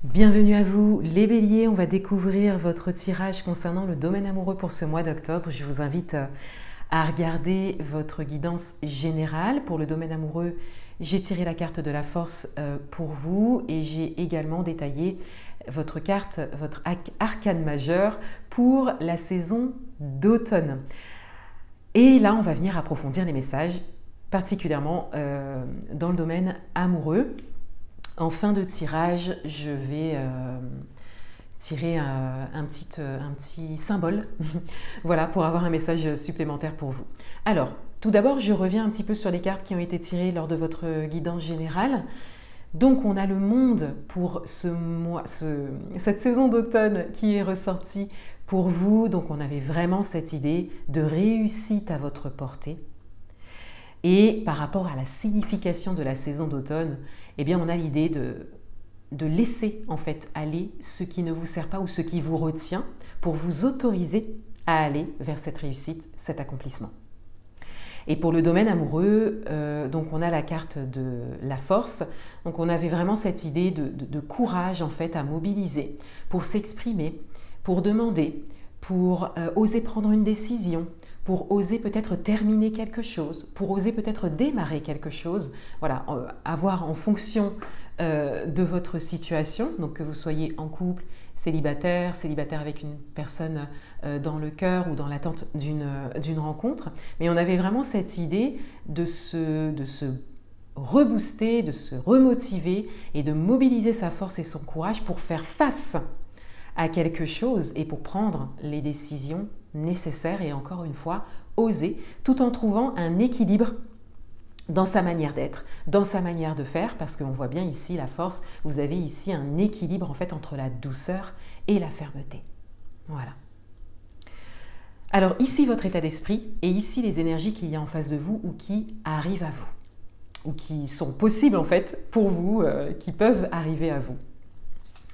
Bienvenue à vous les béliers, on va découvrir votre tirage concernant le domaine amoureux pour ce mois d'octobre. Je vous invite à regarder votre guidance générale. Pour le domaine amoureux, j'ai tiré la carte de la force pour vous et j'ai également détaillé votre carte, votre arcane majeur pour la saison d'automne. Et là, on va venir approfondir les messages, particulièrement dans le domaine amoureux. En fin de tirage, je vais tirer un petit symbole voilà, pour avoir un message supplémentaire pour vous. Alors, tout d'abord, je reviens un petit peu sur les cartes qui ont été tirées lors de votre guidance générale. Donc, on a le monde pour cette saison d'automne qui est ressortie pour vous. Donc, on avait vraiment cette idée de réussite à votre portée. Et par rapport à la signification de la saison d'automne, eh bien, on a l'idée de laisser en fait aller ce qui ne vous sert pas ou ce qui vous retient pour vous autoriser à aller vers cette réussite, cet accomplissement. Et pour le domaine amoureux, donc on a la carte de la force. Donc on avait vraiment cette idée de courage en fait à mobiliser pour s'exprimer, pour demander, pour oser prendre une décision, pour oser peut-être terminer quelque chose, pour oser peut-être démarrer quelque chose, voilà, avoir en fonction de votre situation, donc que vous soyez en couple, célibataire avec une personne dans le cœur ou dans l'attente d'une rencontre, mais on avait vraiment cette idée de se rebooster, de se remotiver et de mobiliser sa force et son courage pour faire face à quelque chose et pour prendre les décisions nécessaires et encore une fois, oser, tout en trouvant un équilibre dans sa manière d'être, dans sa manière de faire, parce qu'on voit bien ici la force, vous avez ici un équilibre en fait entre la douceur et la fermeté. Voilà. Alors ici votre état d'esprit et ici les énergies qu'il y a en face de vous ou qui arrivent à vous, ou qui sont possibles en fait pour vous, qui peuvent arriver à vous.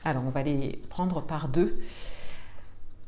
Alors, on va les prendre par deux.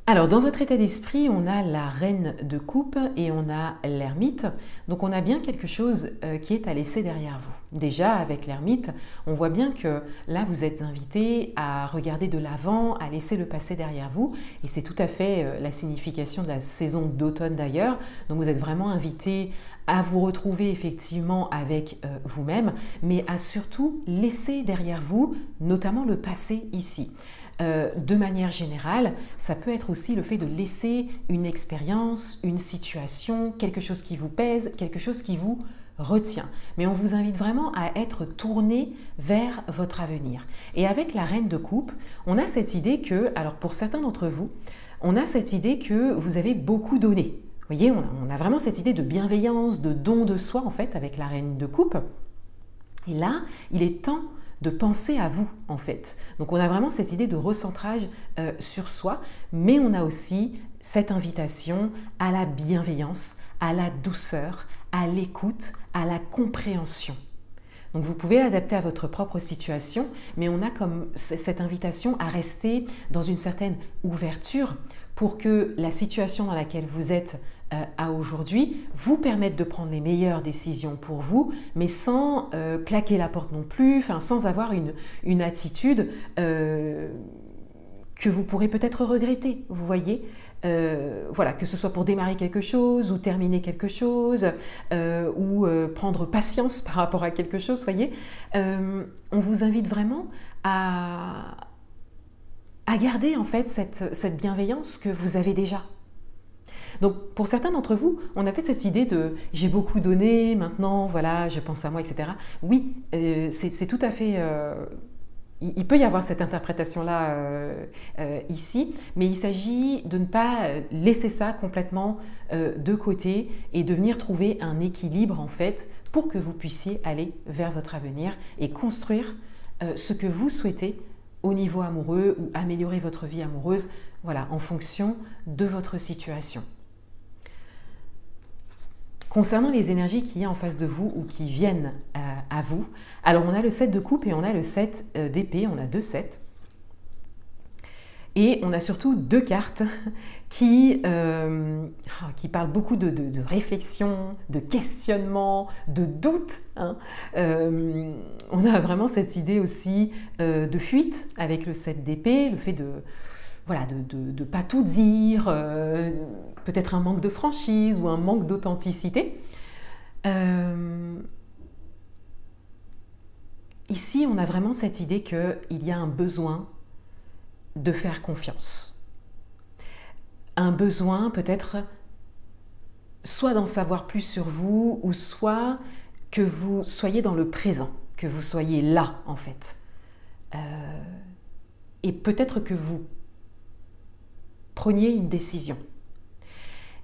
Alors, dans votre état d'esprit, on a la reine de coupe et on a l'ermite. Donc, on a bien quelque chose qui est à laisser derrière vous. Déjà, avec l'ermite, on voit bien que là, vous êtes invité à regarder de l'avant, à laisser le passé derrière vous. Et c'est tout à fait la signification de la saison d'automne d'ailleurs. Donc, vous êtes vraiment invité à vous retrouver effectivement avec vous-même, mais à surtout laisser derrière vous, notamment le passé ici. De manière générale, ça peut être aussi le fait de laisser une expérience, une situation, quelque chose qui vous pèse, quelque chose qui vous retient. Mais on vous invite vraiment à être tourné vers votre avenir. Et avec la reine de coupe, on a cette idée que, alors pour certains d'entre vous, on a cette idée que vous avez beaucoup donné. Vous voyez, on a vraiment cette idée de bienveillance, de don de soi en fait avec la reine de coupe. Et là, il est temps de penser à vous en fait. Donc on a vraiment cette idée de recentrage sur soi, mais on a aussi cette invitation à la bienveillance, à la douceur, à l'écoute, à la compréhension. Donc vous pouvez adapter à votre propre situation, mais on a comme cette invitation à rester dans une certaine ouverture pour que la situation dans laquelle vous êtes à aujourd'hui vous permette de prendre les meilleures décisions pour vous, mais sans claquer la porte non plus, sans avoir une attitude que vous pourrez peut-être regretter, vous voyez. Voilà, que ce soit pour démarrer quelque chose ou terminer quelque chose ou prendre patience par rapport à quelque chose, voyez. On vous invite vraiment à garder en fait cette bienveillance que vous avez déjà. Donc pour certains d'entre vous, on a peut-être cette idée de « j'ai beaucoup donné, maintenant voilà, je pense à moi, etc. » Oui, c'est tout à fait... il peut y avoir cette interprétation-là ici, mais il s'agit de ne pas laisser ça complètement de côté et de venir trouver un équilibre en fait pour que vous puissiez aller vers votre avenir et construire ce que vous souhaitez au niveau amoureux ou améliorer votre vie amoureuse, voilà, en fonction de votre situation. Concernant les énergies qu'il y a en face de vous ou qui viennent à vous, alors on a le 7 de coupe et on a le 7 d'épée, on a deux 7. Et on a surtout deux cartes qui parlent beaucoup de réflexion, de questionnement, de doute. Hein. On a vraiment cette idée aussi de fuite avec le 7 d'épée, le fait de ne pas tout dire, peut-être un manque de franchise ou un manque d'authenticité. Ici, on a vraiment cette idée qu'il y a un besoin de faire confiance. Un besoin peut-être soit d'en savoir plus sur vous, ou soit que vous soyez dans le présent, que vous soyez là en fait. Et peut-être que vous preniez une décision.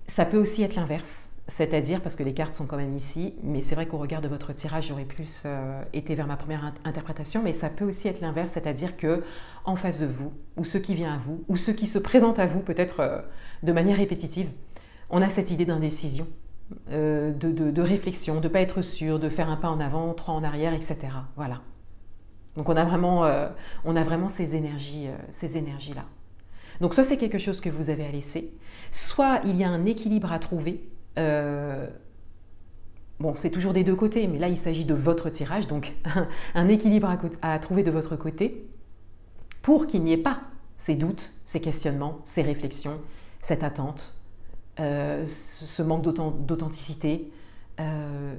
Ça peut aussi être l'inverse, c'est-à-dire, parce que les cartes sont quand même ici, mais c'est vrai qu'au regard de votre tirage, j'aurais plus été vers ma première interprétation, mais ça peut aussi être l'inverse, c'est-à-dire que en face de vous, ou ce qui vient à vous, ou ce qui se présente à vous, peut-être de manière répétitive, on a cette idée d'indécision, de réflexion, de ne pas être sûr, de faire un pas en avant, trois en arrière, etc. Voilà. Donc on a vraiment ces énergies-là. Donc soit c'est quelque chose que vous avez à laisser, soit il y a un équilibre à trouver. Bon, c'est toujours des deux côtés, mais là il s'agit de votre tirage, donc un équilibre à trouver de votre côté pour qu'il n'y ait pas ces doutes, ces questionnements, ces réflexions, cette attente, ce manque d'authenticité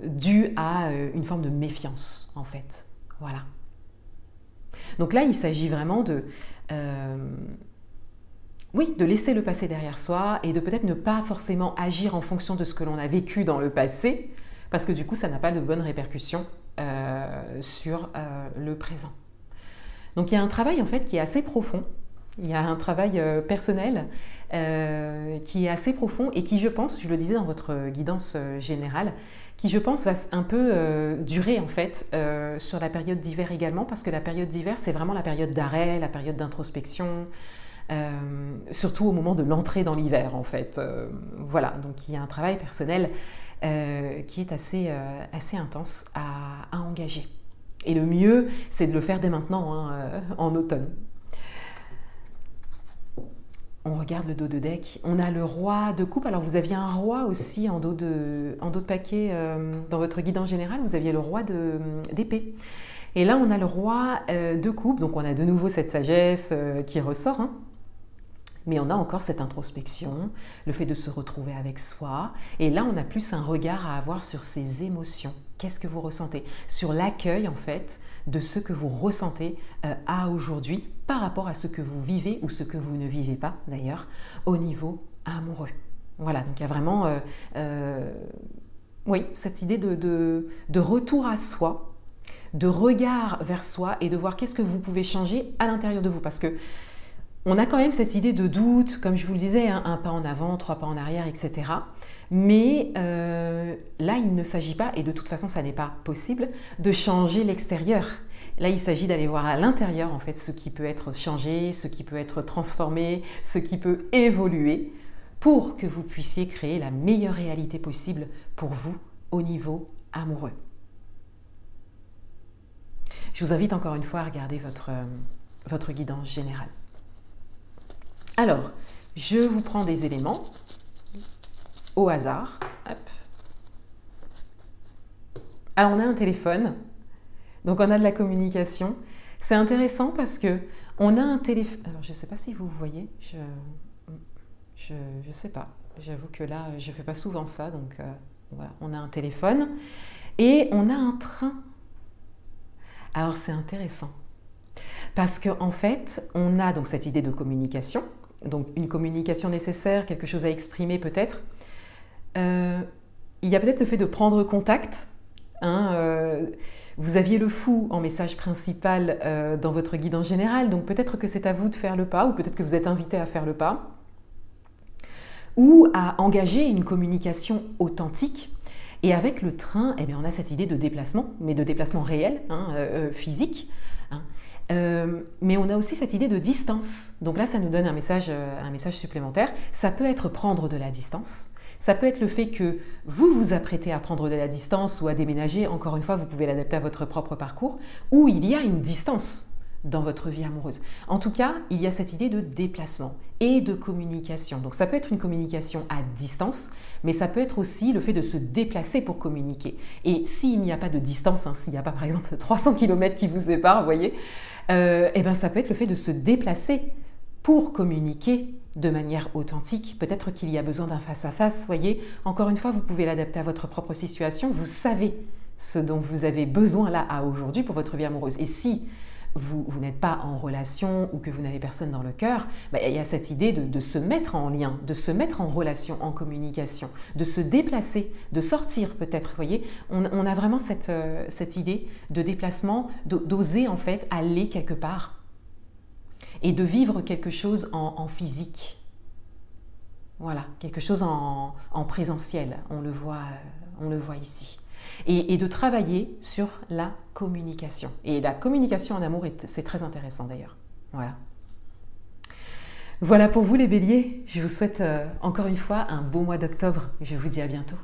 dû à une forme de méfiance en fait. Voilà. Donc là il s'agit vraiment de laisser le passé derrière soi et de peut-être ne pas forcément agir en fonction de ce que l'on a vécu dans le passé, parce que du coup, ça n'a pas de bonnes répercussions sur le présent. Donc il y a un travail en fait qui est assez profond, il y a un travail personnel qui est assez profond et qui, je pense, je le disais dans votre guidance générale, qui, je pense, va un peu durer en fait sur la période d'hiver également, parce que la période d'hiver, c'est vraiment la période d'arrêt, la période d'introspection, surtout au moment de l'entrée dans l'hiver en fait. Voilà, donc il y a un travail personnel qui est assez intense à engager. Et le mieux, c'est de le faire dès maintenant, hein, en automne. On regarde le dos de deck. On a le roi de coupe. Alors vous aviez un roi aussi en dos de paquet dans votre guide en général. Vous aviez le roi d'épée. Et là, on a le roi de coupe. Donc on a de nouveau cette sagesse qui ressort, hein. Mais on a encore cette introspection, le fait de se retrouver avec soi. Et là, on a plus un regard à avoir sur ses émotions. Qu'est-ce que vous ressentez? Sur l'accueil, en fait, de ce que vous ressentez à aujourd'hui par rapport à ce que vous vivez ou ce que vous ne vivez pas, d'ailleurs, au niveau amoureux. Voilà, donc il y a vraiment cette idée de retour à soi, de regard vers soi et de voir qu'est-ce que vous pouvez changer à l'intérieur de vous. Parce que on a quand même cette idée de doute, comme je vous le disais, hein, un pas en avant, trois pas en arrière, etc. Mais là, il ne s'agit pas, et de toute façon, ça n'est pas possible, de changer l'extérieur. Là, il s'agit d'aller voir à l'intérieur, en fait, ce qui peut être changé, ce qui peut être transformé, ce qui peut évoluer, pour que vous puissiez créer la meilleure réalité possible pour vous au niveau amoureux. Je vous invite encore une fois à regarder votre guidance générale. Alors, je vous prends des éléments au hasard. Hop. Alors, on a un téléphone, donc on a de la communication. C'est intéressant parce que on a un téléphone. Alors, je ne sais pas si vous voyez, je sais pas. J'avoue que là, je ne fais pas souvent ça, donc voilà. On a un téléphone et on a un train. Alors, c'est intéressant parce qu'en fait, on a donc cette idée de communication. Donc une communication nécessaire, quelque chose à exprimer peut-être. Il y a peut-être le fait de prendre contact. Hein, vous aviez le fou en message principal dans votre guide en général, donc peut-être que c'est à vous de faire le pas, ou peut-être que vous êtes invité à faire le pas, ou à engager une communication authentique. Et avec le train, eh bien, on a cette idée de déplacement, mais de déplacement réel, hein, physique. Hein. Mais on a aussi cette idée de distance. Donc là, ça nous donne un message supplémentaire. Ça peut être prendre de la distance. Ça peut être le fait que vous vous apprêtez à prendre de la distance ou à déménager. Encore une fois, vous pouvez l'adapter à votre propre parcours. Ou il y a une distance dans votre vie amoureuse. En tout cas, il y a cette idée de déplacement et de communication. Donc ça peut être une communication à distance, mais ça peut être aussi le fait de se déplacer pour communiquer. Et s'il n'y a pas de distance, hein, s'il n'y a pas par exemple 300 km qui vous séparent, vous voyez, eh ben, ça peut être le fait de se déplacer pour communiquer de manière authentique. Peut-être qu'il y a besoin d'un face-à-face, voyez. Encore une fois, vous pouvez l'adapter à votre propre situation. Vous savez ce dont vous avez besoin là à aujourd'hui pour votre vie amoureuse. Et si vous n'êtes pas en relation ou que vous n'avez personne dans le cœur, il y a cette idée de se mettre en lien, de se mettre en relation, en communication, de se déplacer, de sortir peut-être, voyez. On a vraiment cette idée de déplacement, d'oser en fait aller quelque part et de vivre quelque chose en physique. Voilà, quelque chose en présentiel, on le voit ici. Et de travailler sur la communication. Et la communication en amour, c'est très intéressant d'ailleurs. Voilà. Voilà pour vous les béliers. Je vous souhaite encore une fois un beau mois d'octobre. Je vous dis à bientôt.